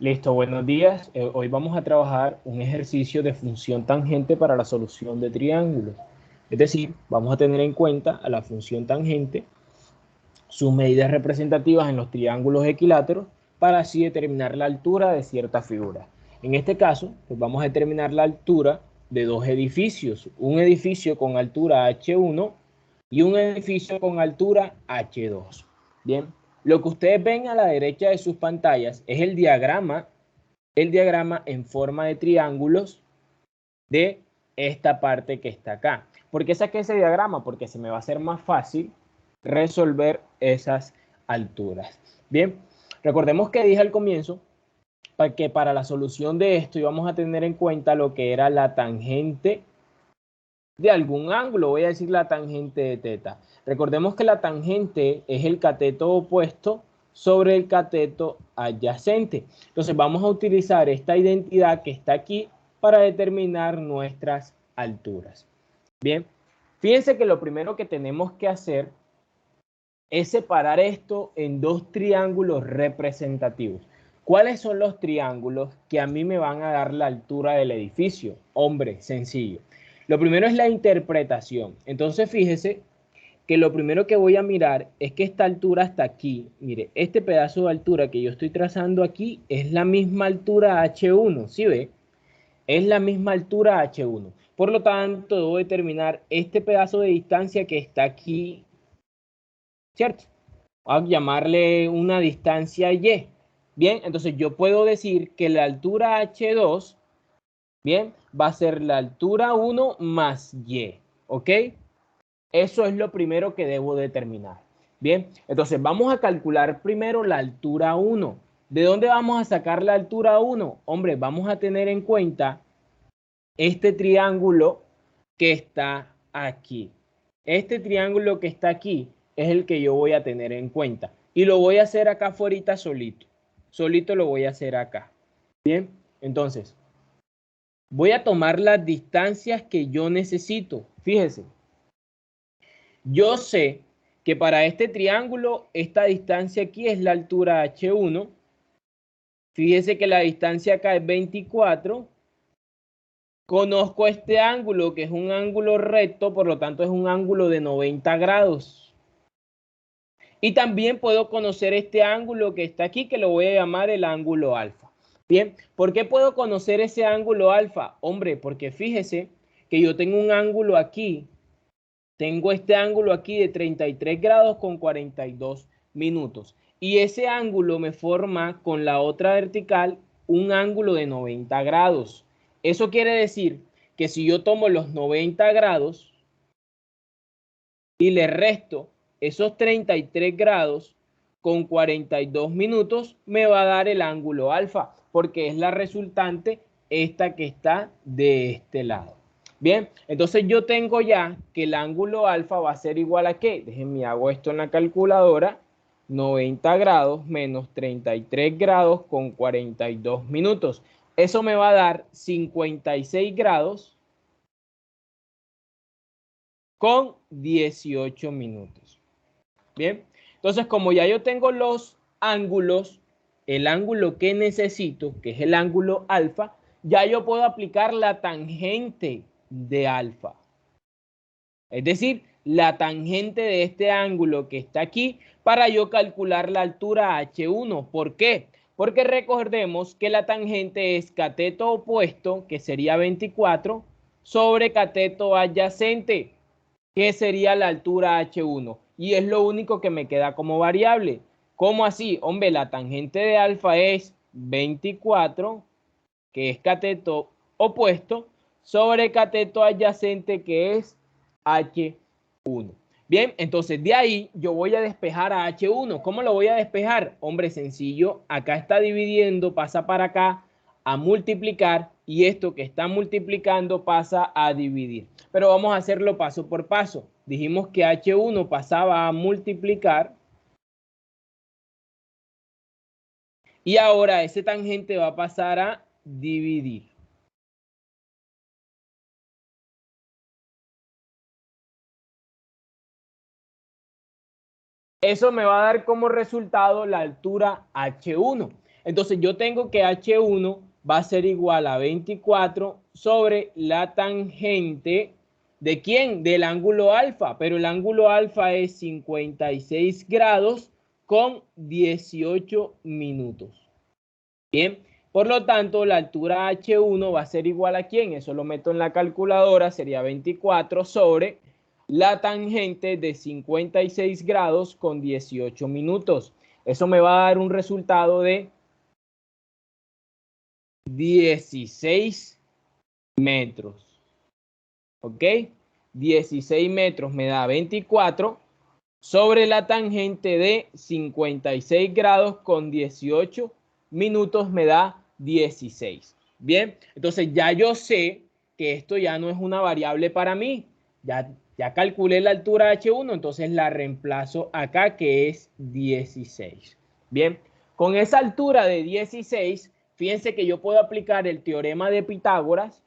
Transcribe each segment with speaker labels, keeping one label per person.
Speaker 1: Listo, buenos días. Hoy vamos a trabajar un ejercicio de función tangente para la solución de triángulos. Es decir, vamos a tener en cuenta a la función tangente, sus medidas representativas en los triángulos equiláteros, para así determinar la altura de cierta figura. En este caso, pues vamos a determinar la altura de dos edificios, un edificio con altura H1 y un edificio con altura H2. Bien, lo que ustedes ven a la derecha de sus pantallas es el diagrama en forma de triángulos de esta parte que está acá. ¿Por qué saqué ese diagrama? Porque se me va a hacer más fácil resolver esas alturas. Bien, recordemos que dije al comienzo que para la solución de esto íbamos a tener en cuenta lo que era la tangente de algún ángulo. Voy a decir la tangente de teta. Recordemos que la tangente es el cateto opuesto sobre el cateto adyacente. Entonces vamos a utilizar esta identidad que está aquí para determinar nuestras alturas. Bien, fíjense que lo primero que tenemos que hacer es separar esto en dos triángulos representativos. ¿Cuáles son los triángulos que a mí me van a dar la altura del edificio? Hombre, sencillo. Lo primero es la interpretación. Entonces fíjese que lo primero que voy a mirar es que esta altura hasta aquí, mire, este pedazo de altura que yo estoy trazando aquí es la misma altura H1, ¿sí ve? Es la misma altura H1. Por lo tanto, debo determinar este pedazo de distancia que está aquí, ¿cierto? Vamos a llamarle una distancia Y. Bien, entonces yo puedo decir que la altura H2, bien, va a ser la altura 1 más Y, ¿ok? Eso es lo primero que debo determinar. Bien, entonces vamos a calcular primero la altura 1. ¿De dónde vamos a sacar la altura 1? Hombre, vamos a tener en cuenta este triángulo que está aquí. Este triángulo que está aquí es el que yo voy a tener en cuenta. Y lo voy a hacer acá afuera solito. Solito lo voy a hacer acá. Bien, entonces voy a tomar las distancias que yo necesito. Fíjese, yo sé que para este triángulo, esta distancia aquí es la altura H1. Fíjese que la distancia acá es 24. Conozco este ángulo, que es un ángulo recto, por lo tanto es un ángulo de 90 grados. Y también puedo conocer este ángulo que está aquí, que lo voy a llamar el ángulo alfa. Bien, ¿por qué puedo conocer ese ángulo alfa? Hombre, porque fíjese que yo tengo un ángulo aquí. Tengo este ángulo aquí de 33 grados con 42 minutos. Y ese ángulo me forma con la otra vertical un ángulo de 90 grados. Eso quiere decir que si yo tomo los 90 grados y le resto esos 33 grados con 42 minutos, me va a dar el ángulo alfa, porque es la resultante esta que está de este lado. Bien, entonces yo tengo ya que el ángulo alfa va a ser igual a ¿qué? Déjenme hago esto en la calculadora. 90 grados menos 33 grados con 42 minutos. Eso me va a dar 56 grados con 18 minutos. Bien, entonces como ya yo tengo los ángulos, el ángulo que necesito, que es el ángulo alfa, ya yo puedo aplicar la tangente de alfa. Es decir, la tangente de este ángulo que está aquí para yo calcular la altura H1. ¿Por qué? Porque recordemos que la tangente es cateto opuesto, que sería 24, sobre cateto adyacente, que sería la altura H1. Y es lo único que me queda como variable. ¿Cómo así? Hombre, la tangente de alfa es 24, que es cateto opuesto, sobre cateto adyacente, que es H1. Bien, entonces de ahí yo voy a despejar a H1. ¿Cómo lo voy a despejar? Hombre, sencillo. Acá está dividiendo, pasa para acá a multiplicar y esto que está multiplicando pasa a dividir. Pero vamos a hacerlo paso por paso. Dijimos que H1 pasaba a multiplicar y ahora ese tangente va a pasar a dividir. Eso me va a dar como resultado la altura H1. Entonces yo tengo que H1 va a ser igual a 24 sobre la tangente ¿de quién? Del ángulo alfa, pero el ángulo alfa es 56 grados con 18 minutos. Bien, por lo tanto, la altura H1 va a ser igual a ¿quién? Eso lo meto en la calculadora, sería 24 sobre la tangente de 56 grados con 18 minutos. Eso me va a dar un resultado de 16 metros. ¿Ok? 16 metros me da 24 sobre la tangente de 56 grados con 18 minutos me da 16. Bien, entonces ya yo sé que esto ya no es una variable para mí. Ya calculé la altura H1, entonces la reemplazo acá que es 16. Bien, con esa altura de 16, fíjense que yo puedo aplicar el teorema de Pitágoras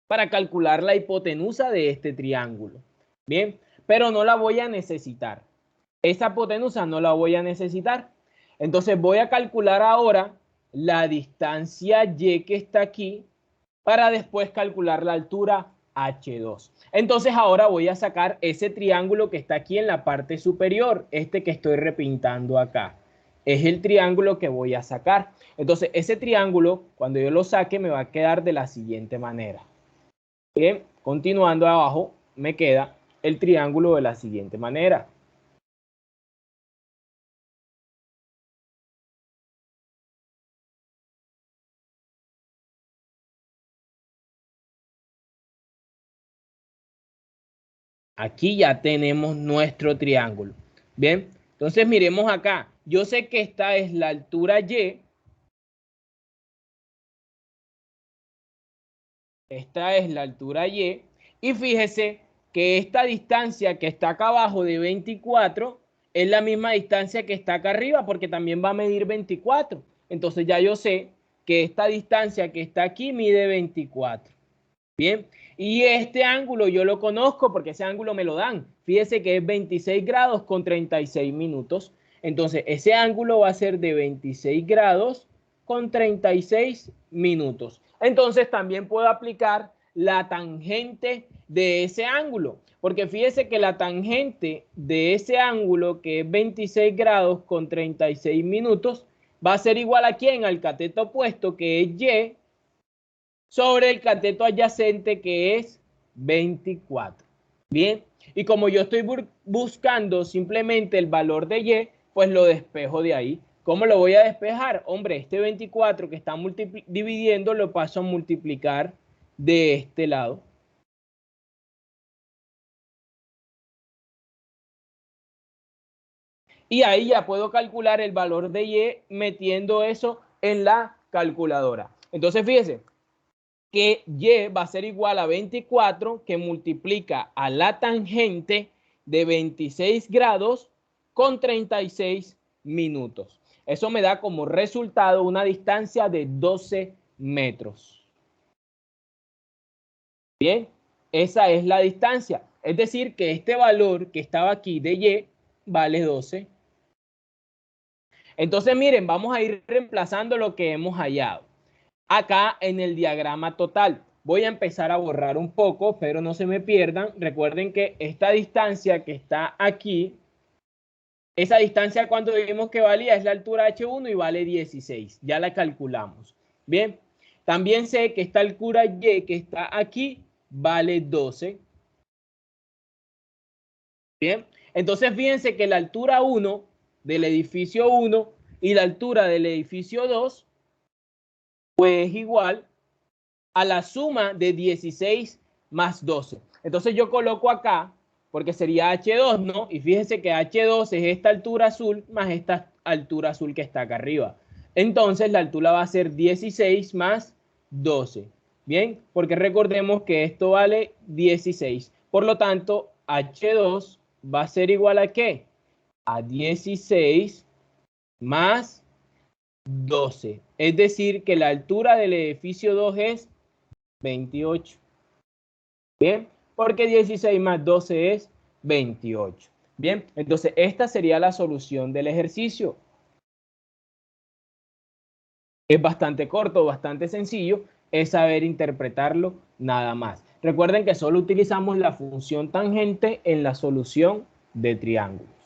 Speaker 1: para calcular la hipotenusa de este triángulo. Bien, pero no la voy a necesitar. Esa hipotenusa no la voy a necesitar. Entonces voy a calcular ahora la distancia y que está aquí para después calcular la altura H2. Entonces ahora voy a sacar ese triángulo que está aquí en la parte superior, este que estoy repintando acá. Es el triángulo que voy a sacar. Entonces ese triángulo, cuando yo lo saque, me va a quedar de la siguiente manera. Bien, continuando abajo, me queda el triángulo de la siguiente manera. Aquí ya tenemos nuestro triángulo. Bien, entonces miremos acá. Yo sé que esta es la altura Y. Esta es la altura Y. Y fíjese que esta distancia que está acá abajo de 24 es la misma distancia que está acá arriba porque también va a medir 24. Entonces ya yo sé que esta distancia que está aquí mide 24. Bien, y este ángulo yo lo conozco porque ese ángulo me lo dan. Fíjese que es 26 grados con 36 minutos. Entonces, ese ángulo va a ser de 26 grados con 36 minutos. Entonces, también puedo aplicar la tangente de ese ángulo. Porque fíjese que la tangente de ese ángulo, que es 26 grados con 36 minutos, va a ser igual a ¿quién? Al cateto opuesto, que es Y, sobre el cateto adyacente que es 24. Bien, y como yo estoy buscando simplemente el valor de Y, pues lo despejo de ahí. ¿Cómo lo voy a despejar? Hombre, este 24 que está dividiendo lo paso a multiplicar de este lado. Y ahí ya puedo calcular el valor de Y metiendo eso en la calculadora. Entonces, fíjese que Y va a ser igual a 24 que multiplica a la tangente de 26 grados con 36 minutos. Eso me da como resultado una distancia de 12 metros. Bien, esa es la distancia. Es decir, que este valor que estaba aquí de Y vale 12. Entonces, miren, vamos a ir reemplazando lo que hemos hallado. Acá en el diagrama total. Voy a empezar a borrar un poco, pero no se me pierdan. Recuerden que esta distancia que está aquí, esa distancia cuando vimos que valía es la altura H1 y vale 16. Ya la calculamos. Bien, también sé que esta altura Y que está aquí vale 12. Bien, entonces fíjense que la altura 1 del edificio 1 y la altura del edificio 2 pues es igual a la suma de 16 más 12. Entonces yo coloco acá, porque sería H2, ¿no? Y fíjense que H2 es esta altura azul más esta altura azul que está acá arriba. Entonces la altura va a ser 16 más 12. Bien, porque recordemos que esto vale 16. Por lo tanto, H2 va a ser igual a ¿qué? A 16 más 12. Es decir, que la altura del edificio 2 es 28. Bien, porque 16 más 12 es 28. Bien, entonces esta sería la solución del ejercicio. Es bastante corto, bastante sencillo, es saber interpretarlo nada más. Recuerden que solo utilizamos la función tangente en la solución de triángulos.